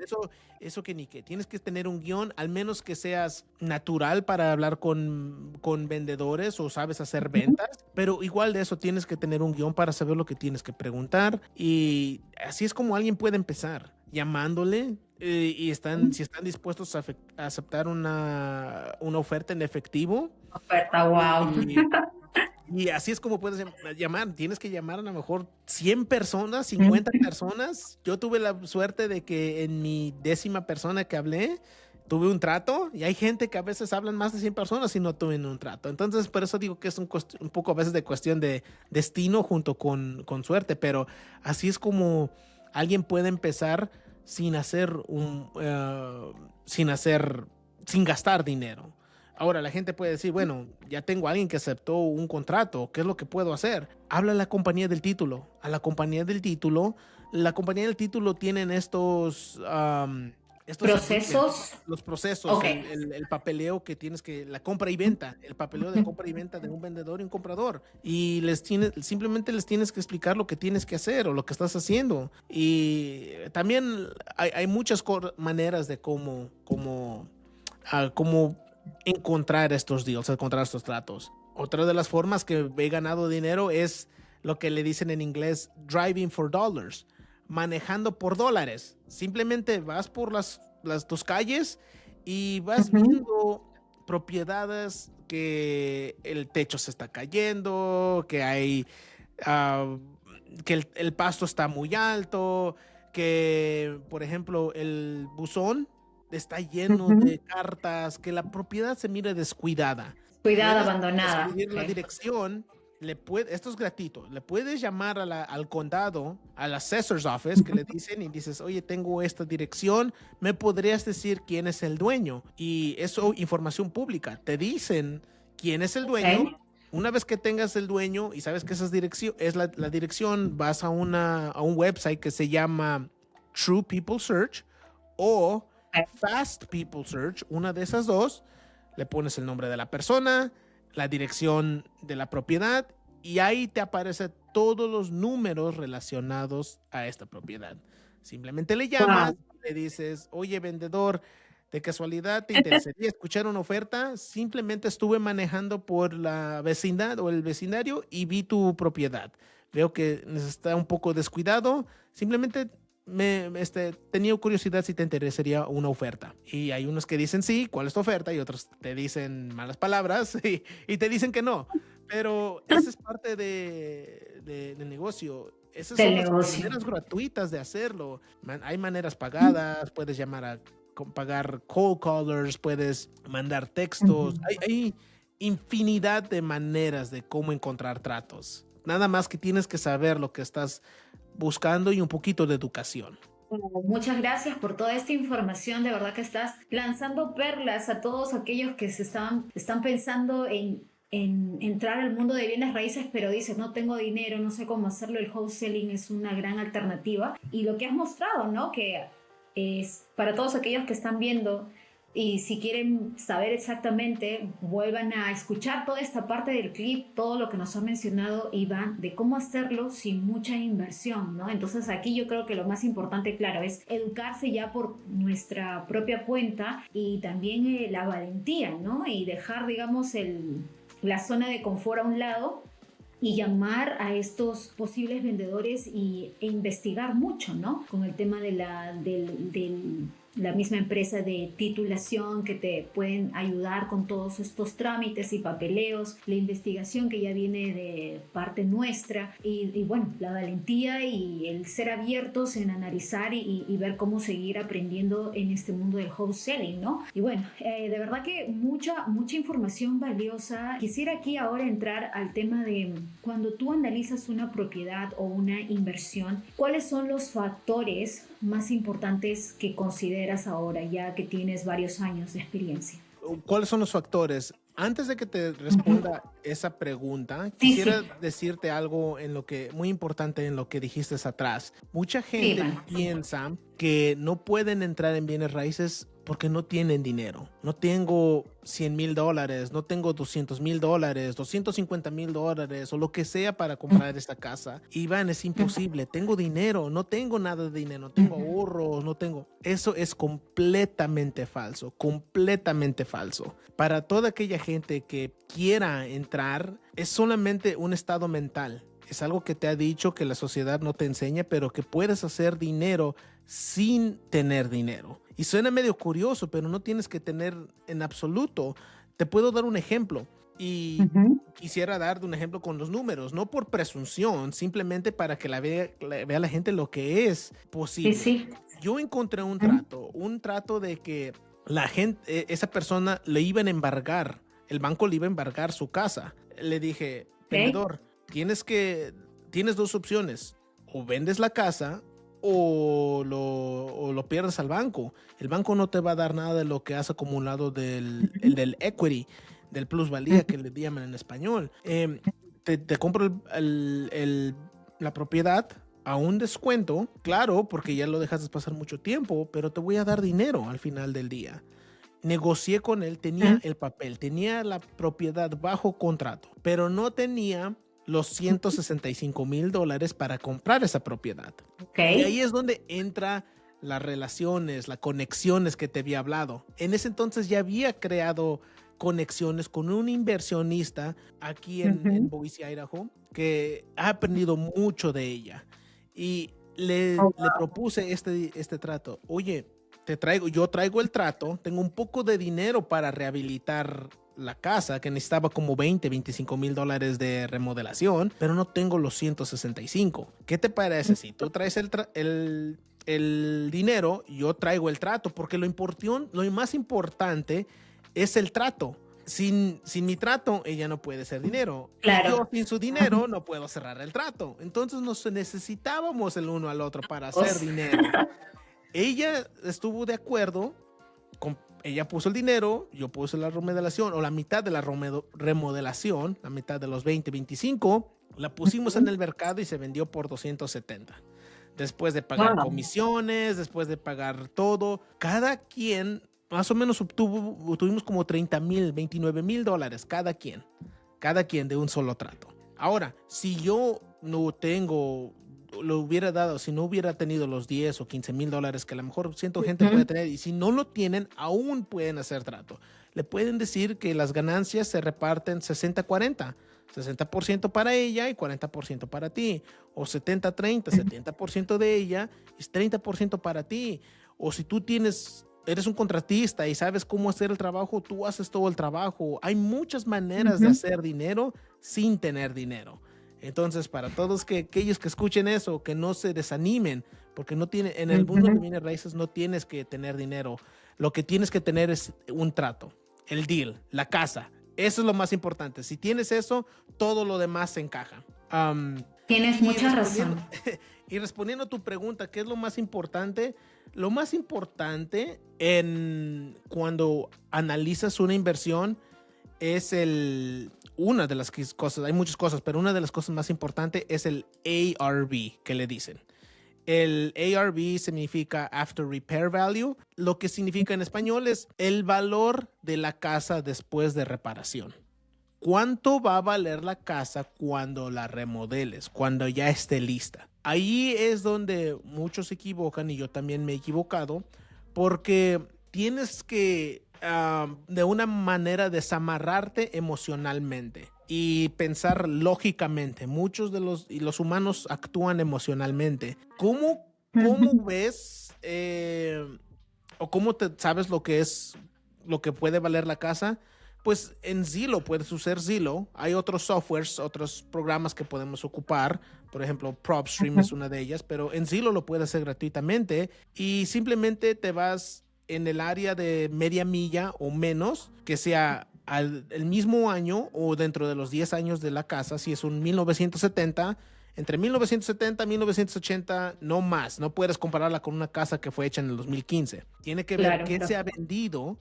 Speaker 1: Eso que ni qué. Tienes que tener un guión, al menos que seas natural para hablar con vendedores o sabes hacer ventas, pero igual de eso tienes que tener un guión para saber lo que tienes que preguntar. Y así es como alguien puede empezar, llamándole y si están dispuestos a aceptar una oferta en efectivo.
Speaker 3: Oferta, wow.
Speaker 1: Y así es como puedes llamar. Tienes que llamar a lo mejor 100 personas, 50 personas. Yo tuve la suerte de que en mi 10ª persona que hablé, tuve un trato. Y hay gente que a veces hablan más de 100 personas y no tuve un trato. Entonces, por eso digo que es un poco a veces de cuestión de destino junto con suerte. Pero así es como alguien puede empezar sin gastar dinero. Ahora, la gente puede decir, bueno, ya tengo a alguien que aceptó un contrato, ¿qué es lo que puedo hacer? Habla a la compañía del título. La compañía del título tienen estos
Speaker 3: procesos.
Speaker 1: Los procesos, okay. el papeleo que tienes que, la compra y venta, el papeleo de compra y venta de un vendedor y un comprador. Y simplemente les tienes que explicar lo que tienes que hacer o lo que estás haciendo. Y también hay muchas maneras de cómo encontrar estos deals, encontrar estos tratos. Otra de las formas que he ganado dinero es lo que le dicen en inglés driving for dollars, manejando por dólares. Simplemente vas por tus calles y vas viendo propiedades que el techo se está cayendo, que hay que el pasto está muy alto, que por ejemplo el buzón está lleno de cartas, que la propiedad se mire descuidada.
Speaker 3: Abandonada.
Speaker 1: Escribir la dirección, esto es gratuito, le puedes llamar al condado, al assessor's office, que le dicen y dices, oye, tengo esta dirección, ¿me podrías decir quién es el dueño? Y eso, información pública, te dicen quién es el dueño. Okay. Una vez que tengas el dueño y sabes que esa es la dirección, vas a un website que se llama True People Search o Fast People Search, una de esas dos. Le pones el nombre de la persona, la dirección de la propiedad y ahí te aparecen todos los números relacionados a esta propiedad. Simplemente le llamas, le dices, oye, vendedor, ¿de casualidad te interesaría escuchar una oferta? Simplemente estuve manejando por la vecindad o el vecindario y vi tu propiedad. Veo que está un poco descuidado. Simplemente tenía curiosidad si te interesaría una oferta. Y hay unos que dicen sí, ¿cuál es tu oferta? Y otros te dicen malas palabras y te dicen que no. Pero esa es parte de negocio. Esas son las maneras gratuitas de hacerlo. Hay maneras pagadas, puedes llamar a pagar cold callers, puedes mandar textos. Hay infinidad de maneras de cómo encontrar tratos. Nada más que tienes que saber lo que estás buscando y un poquito de educación.
Speaker 3: Muchas gracias por toda esta información. De verdad que estás lanzando perlas a todos aquellos que están pensando en en entrar al mundo de bienes raíces, pero dices, no tengo dinero, no sé cómo hacerlo, el wholesaling es una gran alternativa. Y lo que has mostrado, ¿no? Que es para todos aquellos que están viendo y si quieren saber exactamente, vuelvan a escuchar toda esta parte del clip, todo lo que nos ha mencionado Iván, de cómo hacerlo sin mucha inversión, ¿no? Entonces aquí yo creo que lo más importante, claro, es educarse ya por nuestra propia cuenta y también la valentía, ¿no? Y dejar, digamos, la zona de confort a un lado y llamar a estos posibles vendedores e investigar mucho, ¿no? Con el tema de la misma empresa de titulación que te pueden ayudar con todos estos trámites y papeleos, la investigación que ya viene de parte nuestra y bueno, la valentía y el ser abiertos en analizar y ver cómo seguir aprendiendo en este mundo del wholesaling, ¿no? Y bueno, de verdad que mucha información valiosa. Quisiera aquí ahora entrar al tema de cuando tú analizas una propiedad o una inversión, ¿cuáles son los factores más importantes que consideras ahora, ya que tienes varios años de experiencia?
Speaker 1: ¿Cuáles son los factores? Antes de que te responda esa pregunta,
Speaker 3: Sí,
Speaker 1: quisiera
Speaker 3: sí,
Speaker 1: decirte algo muy importante en lo que dijiste atrás. Mucha
Speaker 3: sí,
Speaker 1: gente
Speaker 3: Iván.
Speaker 1: piensa que no pueden entrar en bienes raíces porque no tienen dinero. No tengo $100,000, no tengo $200,000, $250,000 o lo que sea para comprar esta casa. Iván, es imposible. Tengo dinero, no tengo nada de dinero, no tengo ahorros, no tengo. Eso es completamente falso, completamente falso. Para toda aquella gente que quiera entrar, es solamente un estado mental. Es algo que te ha dicho que la sociedad no te enseña, pero que puedes hacer dinero sin tener dinero. Y suena medio curioso, pero no tienes que tener en absoluto. Te puedo dar un ejemplo. Y quisiera darte un ejemplo con los números, no por presunción, simplemente para que vea la gente lo que es
Speaker 3: Sí,
Speaker 1: posible.
Speaker 3: sí.
Speaker 1: Yo encontré
Speaker 3: Ujú.
Speaker 1: un trato de que la gente, esa persona le iban a embargar, el banco le iba a embargar su casa. Le dije,
Speaker 3: Ok.
Speaker 1: vendedor, tienes dos opciones, o vendes la casa o lo pierdes al banco. El banco no te va a dar nada de lo que has acumulado del equity, del plusvalía que le llaman en español. Te compro la propiedad a un descuento, claro, porque ya lo dejas de pasar mucho tiempo, pero te voy a dar dinero al final del día. Negocié con él, tenía el papel, tenía la propiedad bajo contrato, pero no tenía los $165,000 para comprar esa propiedad.
Speaker 3: Ok.
Speaker 1: Y ahí es donde entra las relaciones, las conexiones que te había hablado. En ese entonces ya había creado conexiones con un inversionista aquí en Boise, Idaho, que ha aprendido mucho de ella. Y le propuse este trato. Oye, yo traigo el trato, tengo un poco de dinero para rehabilitar la casa, que necesitaba como $25,000 de remodelación, pero no tengo los 165. ¿Qué te parece si tú traes el dinero, yo traigo el trato? Porque lo más importante es el trato. Sin mi trato, ella no puede hacer dinero. Y yo
Speaker 3: Claro.
Speaker 1: sin su dinero no puedo cerrar el trato. Entonces nos necesitábamos el uno al otro para hacer dinero. Ella estuvo de acuerdo, ella puso el dinero, yo puse la remodelación, o la mitad de la remodelación, la mitad de los 25, la pusimos en el mercado y se vendió por 270. Después de pagar
Speaker 3: Wow.
Speaker 1: comisiones, después de pagar todo, cada quien más o menos tuvimos como $30,000, $29,000 cada quien de un solo trato. Ahora, si yo no tengo, lo hubiera dado, si no hubiera tenido los 10 o $15,000 que a lo mejor siento gente puede tener, y si no lo tienen, aún pueden hacer trato. Le pueden decir que las ganancias se reparten 60-40. 60% para ella y 40% para ti. O 70-30, 70% de ella y 30% para ti. O si tú eres un contratista y sabes cómo hacer el trabajo, tú haces todo el trabajo. Hay muchas maneras de hacer dinero sin tener dinero. Entonces, para todos aquellos que escuchen eso, que no se desanimen, porque en el mundo de bienes raíces no tienes que tener dinero. Lo que tienes que tener es un trato, el deal, la casa. Eso es lo más importante. Si tienes eso, todo lo demás se encaja.
Speaker 3: Tienes
Speaker 1: Y
Speaker 3: mucha
Speaker 1: respondiendo,
Speaker 3: razón.
Speaker 1: y respondiendo a tu pregunta, ¿qué es lo más importante? Lo más importante cuando analizas una inversión es una de las cosas, hay muchas cosas, pero una de las cosas más importantes es el ARV que le dicen. El ARV significa After Repair Value. Lo que significa en español es el valor de la casa después de reparación. ¿Cuánto va a valer la casa cuando la remodeles, cuando ya esté lista? Ahí es donde muchos se equivocan y yo también me he equivocado, porque tienes que de una manera desamarrarte emocionalmente y pensar lógicamente. Muchos de los humanos actúan emocionalmente. ¿Cómo ves o cómo sabes lo que puede valer la casa? Pues en Zillow puedes usar Zillow. Hay otros softwares, otros programas que podemos ocupar. Por ejemplo, PropStream es una de ellas, pero en Zillow lo puedes hacer gratuitamente y simplemente te vas en el área de media milla o menos, que sea el mismo año o dentro de los 10 años de la casa. Si es un 1970, entre 1970 y 1980, no más. No puedes compararla con una casa que fue hecha en el 2015. Tiene que ver qué se ha vendido,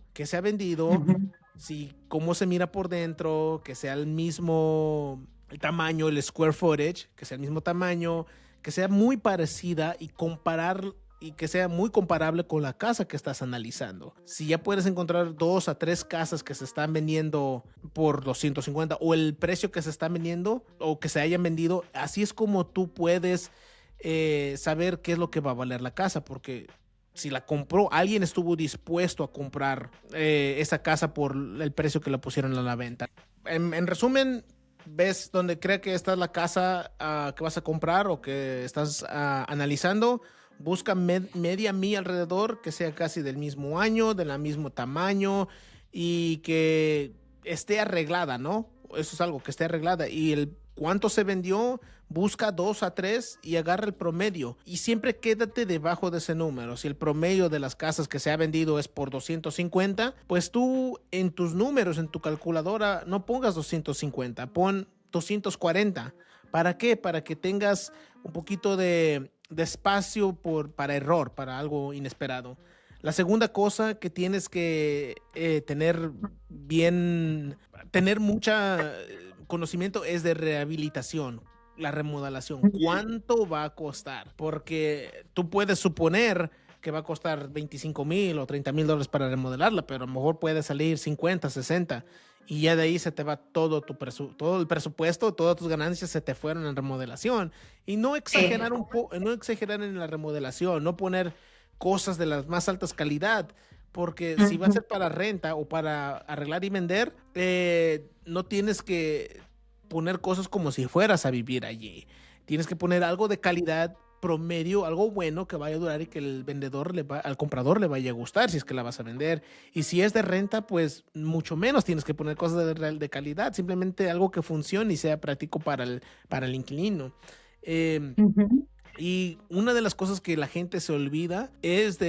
Speaker 1: si cómo se mira por dentro, que sea el mismo el tamaño, el square footage, que sea el mismo tamaño, que sea muy parecida y que sea muy comparable con la casa que estás analizando. Si ya puedes encontrar 2 a 3 casas que se están vendiendo por 250 o el precio que se está vendiendo o que se hayan vendido, así es como tú puedes saber qué es lo que va a valer la casa, porque si la compró, alguien estuvo dispuesto a comprar esa casa por el precio que la pusieron a la venta. En resumen, ves donde cree que esta es la casa que vas a comprar o que estás analizando. Busca media milla alrededor, que sea casi del mismo año, del mismo tamaño y que esté arreglada, ¿no? Eso es algo, que esté arreglada. Y el cuánto se vendió, busca 2 a 3 y agarra el promedio. Y siempre quédate debajo de ese número. Si el promedio de las casas que se ha vendido es por 250, pues tú en tus números, en tu calculadora, no pongas 250, pon 240. ¿Para qué? Para que tengas un poquito de espacio para error, para algo inesperado. La segunda cosa que tienes que tener mucha conocimiento es de rehabilitación, la remodelación. ¿Cuánto va a costar? Porque tú puedes suponer que va a costar $25,000 o $30,000 para remodelarla, pero a lo mejor puede salir 50, 60 y ya de ahí se te va todo el presupuesto, todas tus ganancias se te fueron en remodelación. Y no exagerar no exagerar en la remodelación, no poner cosas de la más altas calidad, porque si va a ser para renta o para arreglar y vender, no tienes que poner cosas como si fueras a vivir allí. Tienes que poner algo de calidad promedio, algo bueno que vaya a durar y que al comprador le vaya a gustar si es que la vas a vender. Y si es de renta, pues mucho menos tienes que poner cosas de calidad, simplemente algo que funcione y sea práctico para el inquilino. Y una de las cosas que la gente se olvida es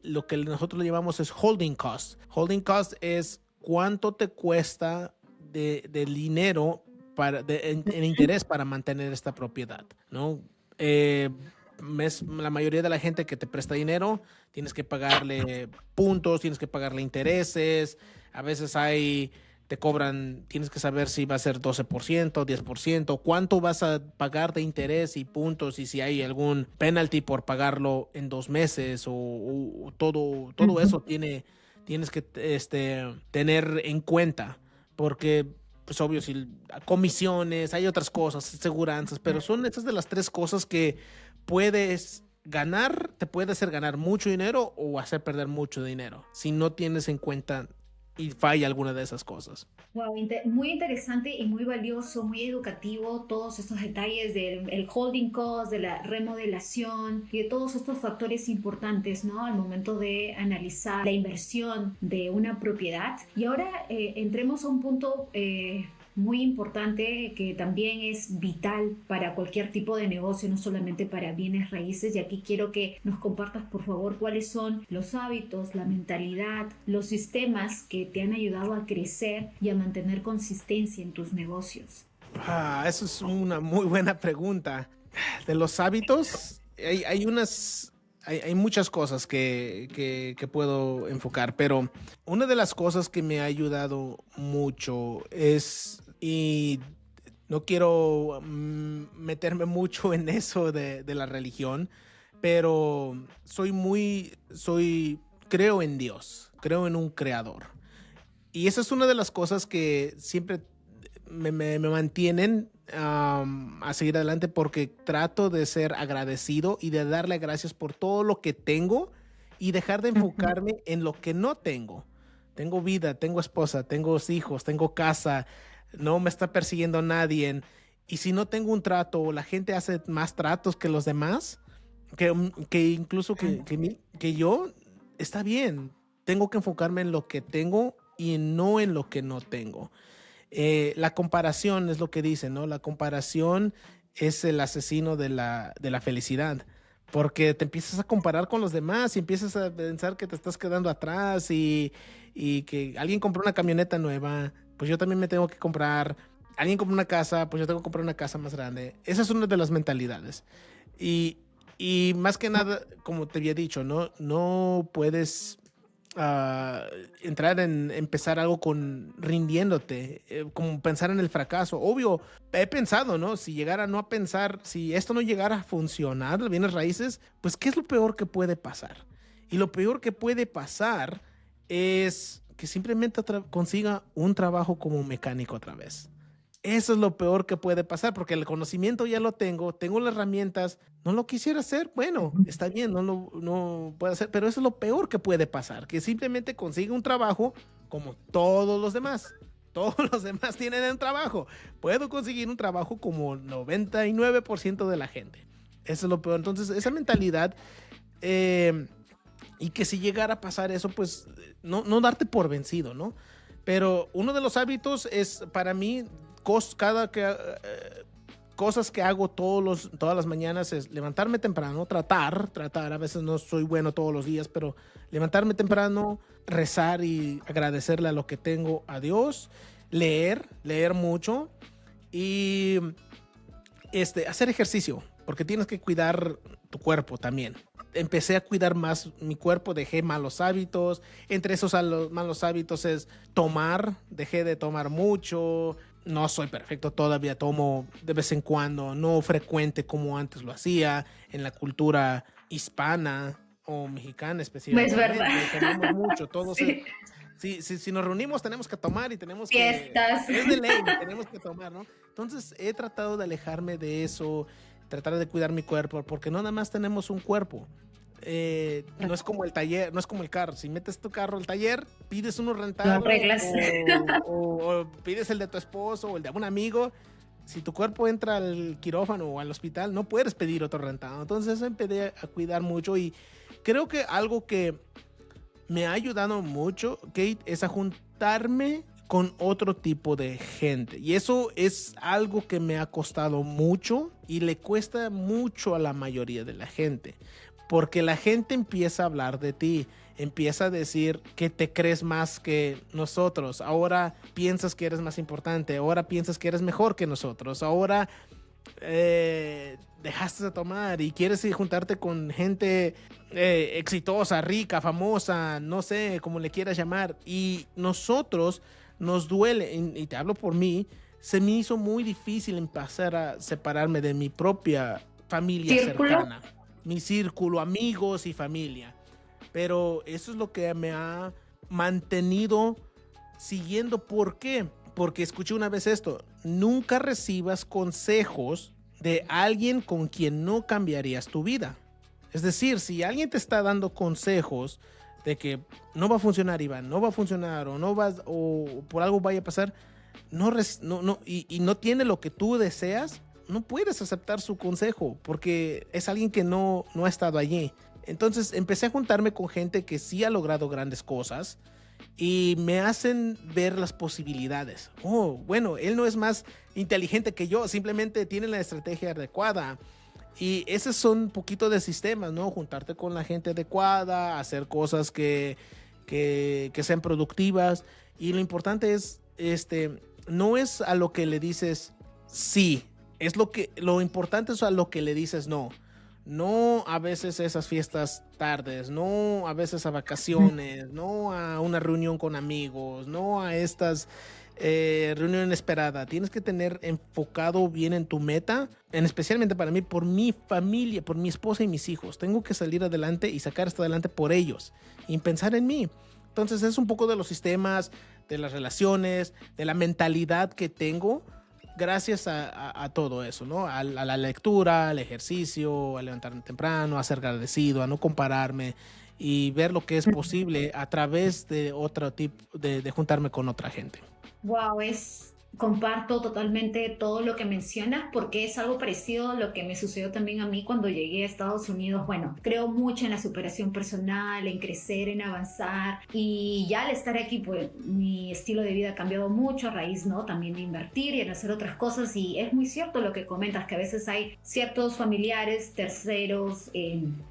Speaker 1: lo que nosotros le llamamos es holding cost. Holding cost es cuánto te cuesta de dinero en interés para mantener esta propiedad, ¿no? La mayoría de la gente que te presta dinero, tienes que pagarle puntos, tienes que pagarle intereses. A veces te cobran, tienes que saber si va a ser 12%, 10%, cuánto vas a pagar de interés y puntos, y si hay algún penalty por pagarlo en 2 meses o todo eso tienes que tener en cuenta, porque pues obvio, si comisiones, hay otras cosas, seguranzas, pero son esas de las 3 cosas que puedes ganar, te puede hacer ganar mucho dinero o hacer perder mucho dinero si no tienes en cuenta y falla alguna de esas cosas.
Speaker 3: Wow, muy interesante y muy valioso, muy educativo, todos estos detalles del holding cost, de la remodelación y de todos estos factores importantes, ¿no? Al momento de analizar la inversión de una propiedad. Y ahora entremos a un punto muy importante que también es vital para cualquier tipo de negocio, no solamente para bienes raíces. Y aquí quiero que nos compartas, por favor, cuáles son los hábitos, la mentalidad, los sistemas que te han ayudado a crecer y a mantener consistencia en tus negocios.
Speaker 1: Eso es una muy buena pregunta. De los hábitos, hay muchas cosas que puedo enfocar, pero una de las cosas que me ha ayudado mucho es y no quiero meterme mucho en eso de la religión, pero creo en Dios, creo en un creador. Y esa es una de las cosas que siempre me mantienen a seguir adelante, porque trato de ser agradecido y de darle gracias por todo lo que tengo y dejar de enfocarme en lo que no tengo. Tengo vida, tengo esposa, tengo hijos, tengo casa, no me está persiguiendo nadie. Y si no tengo un trato o la gente hace más tratos que los demás, que incluso que yo, está bien. Tengo que enfocarme en lo que tengo y no en lo que no tengo. La comparación es lo que dicen, ¿no? La comparación es el asesino de la felicidad, porque te empiezas a comparar con los demás y empiezas a pensar que te estás quedando atrás y que alguien compró una camioneta nueva, pues yo también me tengo que comprar. Alguien compró una casa, pues yo tengo que comprar una casa más grande. Esa es una de las mentalidades. Y más que nada, como te había dicho, no puedes entrar en empezar algo con rindiéndote, como pensar en el fracaso. Obvio, he pensado, ¿no? Si llegara no a pensar, si esto no llegara a funcionar, las bienes raíces, pues ¿qué es lo peor que puede pasar? Y lo peor que puede pasar es que simplemente consiga un trabajo como mecánico otra vez. Eso es lo peor que puede pasar, porque el conocimiento ya lo tengo las herramientas, no lo quisiera hacer, bueno, está bien, no puede hacer, pero eso es lo peor que puede pasar, que simplemente consiga un trabajo como todos los demás. Todos los demás tienen un trabajo. Puedo conseguir un trabajo como 99% de la gente. Eso es lo peor. Entonces, esa mentalidad, y que si llegara a pasar eso, pues no darte por vencido, ¿no? Pero uno de los hábitos es, para mí, cosas que hago todas las mañanas es levantarme temprano, tratar, a veces no soy bueno todos los días, pero levantarme temprano, rezar y agradecerle a lo que tengo, a Dios, leer mucho y hacer ejercicio, porque tienes que cuidar tu cuerpo también. Empecé a cuidar más mi cuerpo, dejé malos hábitos. Entre esos malos hábitos es tomar, dejé de tomar mucho. No soy perfecto todavía, tomo de vez en cuando, no frecuente como antes lo hacía. En la cultura hispana o mexicana específicamente,
Speaker 3: Es verdad.
Speaker 1: tomamos mucho, todos.
Speaker 3: Sí.
Speaker 1: Si nos reunimos tenemos que tomar y tenemos
Speaker 3: Fiestas.
Speaker 1: es de ley, tenemos que tomar, ¿no? Entonces he tratado de alejarme de eso, tratar de cuidar mi cuerpo, porque no nada más tenemos un cuerpo. No es como el taller, no es como el carro. Si metes tu carro al taller, pides uno rentado,
Speaker 3: Lo arreglas.
Speaker 1: o pides el de tu esposo o el de un amigo. Si tu cuerpo entra al quirófano o al hospital, no puedes pedir otro rentado. Entonces empecé a cuidar mucho, y creo que algo que me ha ayudado mucho, Kate, es a juntarme con otro tipo de gente. Y eso es algo que me ha costado mucho y le cuesta mucho a la mayoría de la gente. Porque la gente empieza a hablar de ti, empieza a decir que te crees más que nosotros. Ahora piensas que eres más importante, ahora piensas que eres mejor que nosotros, ahora dejaste de tomar y quieres juntarte con gente exitosa, rica, famosa, no sé cómo le quieras llamar. Y nosotros nos duele, y te hablo por mí, se me hizo muy difícil empezar a separarme de mi propia familia cercana. Mi círculo, amigos y familia. Pero eso es lo que me ha mantenido siguiendo. ¿Por qué? Porque escuché una vez esto: nunca recibas consejos de alguien con quien no cambiarías tu vida. Es decir, si alguien te está dando consejos de que no va a funcionar, Iván, no va a funcionar, o no vas, o por algo vaya a pasar, y no tiene lo que tú deseas, no puedes aceptar su consejo, porque es alguien que no ha estado allí. Entonces empecé a juntarme con gente que sí ha logrado grandes cosas y me hacen ver las posibilidades. Oh, bueno, él no es más inteligente que yo, simplemente tiene la estrategia adecuada. Y esos son un poquito de sistemas, ¿no? Juntarte con la gente adecuada, hacer cosas que sean productivas. Y lo importante es, no es a lo que le dices sí. Lo importante es a lo que le dices no. No a veces esas fiestas tardes, no a veces a vacaciones, no a una reunión con amigos, no a estas reunión inesperada. Tienes que tener enfocado bien en tu meta, especialmente para mí, por mi familia, por mi esposa y mis hijos. Tengo que salir adelante y sacar esto adelante por ellos y pensar en mí. Entonces es un poco de los sistemas, de las relaciones, de la mentalidad que tengo gracias a todo eso, ¿no? A la lectura, al ejercicio, a levantarme temprano, a ser agradecido, a no compararme y ver lo que es posible a través de otro tipo de juntarme con otra gente.
Speaker 3: Wow, comparto totalmente todo lo que mencionas porque es algo parecido a lo que me sucedió también a mí cuando llegué a Estados Unidos. Bueno, creo mucho en la superación personal, en crecer, en avanzar, y ya al estar aquí pues mi estilo de vida ha cambiado mucho a raíz, ¿no? También de invertir y en hacer otras cosas, y es muy cierto lo que comentas, que a veces hay ciertos familiares, terceros,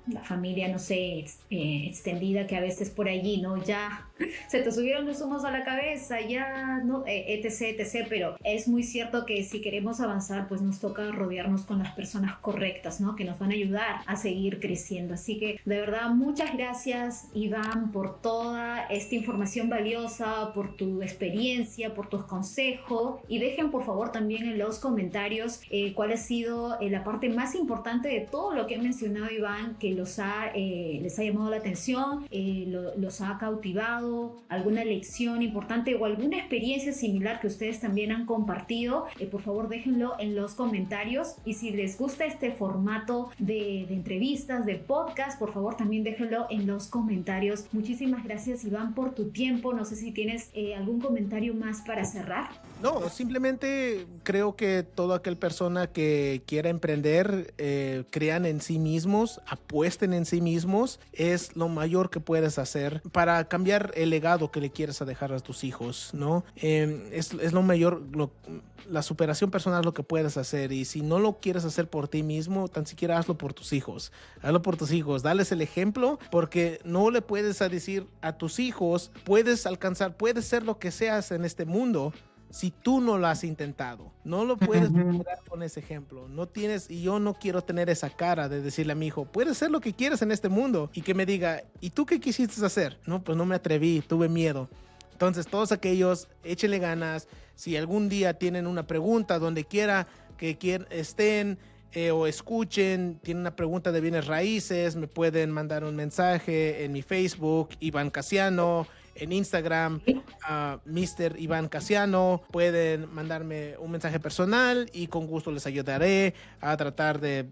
Speaker 3: la familia, no sé, extendida, que a veces por allí, ¿no? Ya se te subieron los humos a la cabeza, ya, ¿no? Etc, etc. Pero es muy cierto que si queremos avanzar, pues nos toca rodearnos con las personas correctas, ¿no? Que nos van a ayudar a seguir creciendo. Así que, de verdad, muchas gracias, Iván, por toda esta información valiosa, por tu experiencia, por tus consejos. Y dejen, por favor, también en los comentarios cuál ha sido la parte más importante de todo lo que ha mencionado Iván, que les ha llamado la atención, los ha cautivado, alguna lección importante o alguna experiencia similar que ustedes también han compartido. Por favor, déjenlo en los comentarios, y si les gusta este formato de entrevistas, de podcast, por favor también déjenlo en los comentarios. Muchísimas gracias, Iván, por tu tiempo. No sé si tienes algún comentario más para cerrar.
Speaker 1: No, simplemente creo que toda aquella persona que quiera emprender, crean en sí mismos, apuesten en sí mismos, es lo mayor que puedes hacer para cambiar el legado que le quieres dejar a tus hijos, ¿no? Es lo mayor, la superación personal es lo que puedes hacer, y si no lo quieres hacer por ti mismo, tan siquiera hazlo por tus hijos. Hazlo por tus hijos, dales el ejemplo, porque no le puedes decir a tus hijos, puedes alcanzar, puedes ser lo que seas en este mundo, si tú no lo has intentado. No lo puedes lograr con ese ejemplo. No tienes, y yo no quiero tener esa cara de decirle a mi hijo, puedes ser lo que quieres en este mundo, y que me diga, ¿y tú qué quisiste hacer? No, pues no me atreví, tuve miedo. Entonces, todos aquellos, échenle ganas. Si algún día tienen una pregunta, donde quiera que estén o escuchen, tienen una pregunta de bienes raíces, me pueden mandar un mensaje en mi Facebook, Iván Casiano, en Instagram, Mr. Iván Casiano. Pueden mandarme un mensaje personal y con gusto les ayudaré a tratar de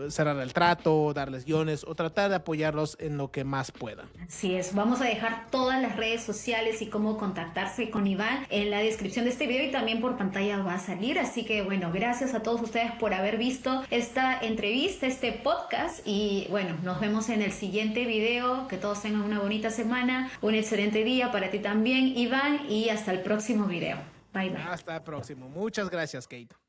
Speaker 1: cerrar el trato, darles guiones o tratar de apoyarlos en lo que más puedan.
Speaker 3: Así es, vamos a dejar todas las redes sociales y cómo contactarse con Iván en la descripción de este video, y también por pantalla va a salir. Así que bueno, gracias a todos ustedes por haber visto esta entrevista, este podcast, y bueno, nos vemos en el siguiente video. Que todos tengan una bonita semana, un excelente día para ti también, Iván, y hasta el próximo video. Bye bye.
Speaker 1: Hasta el próximo. Muchas gracias, Kate.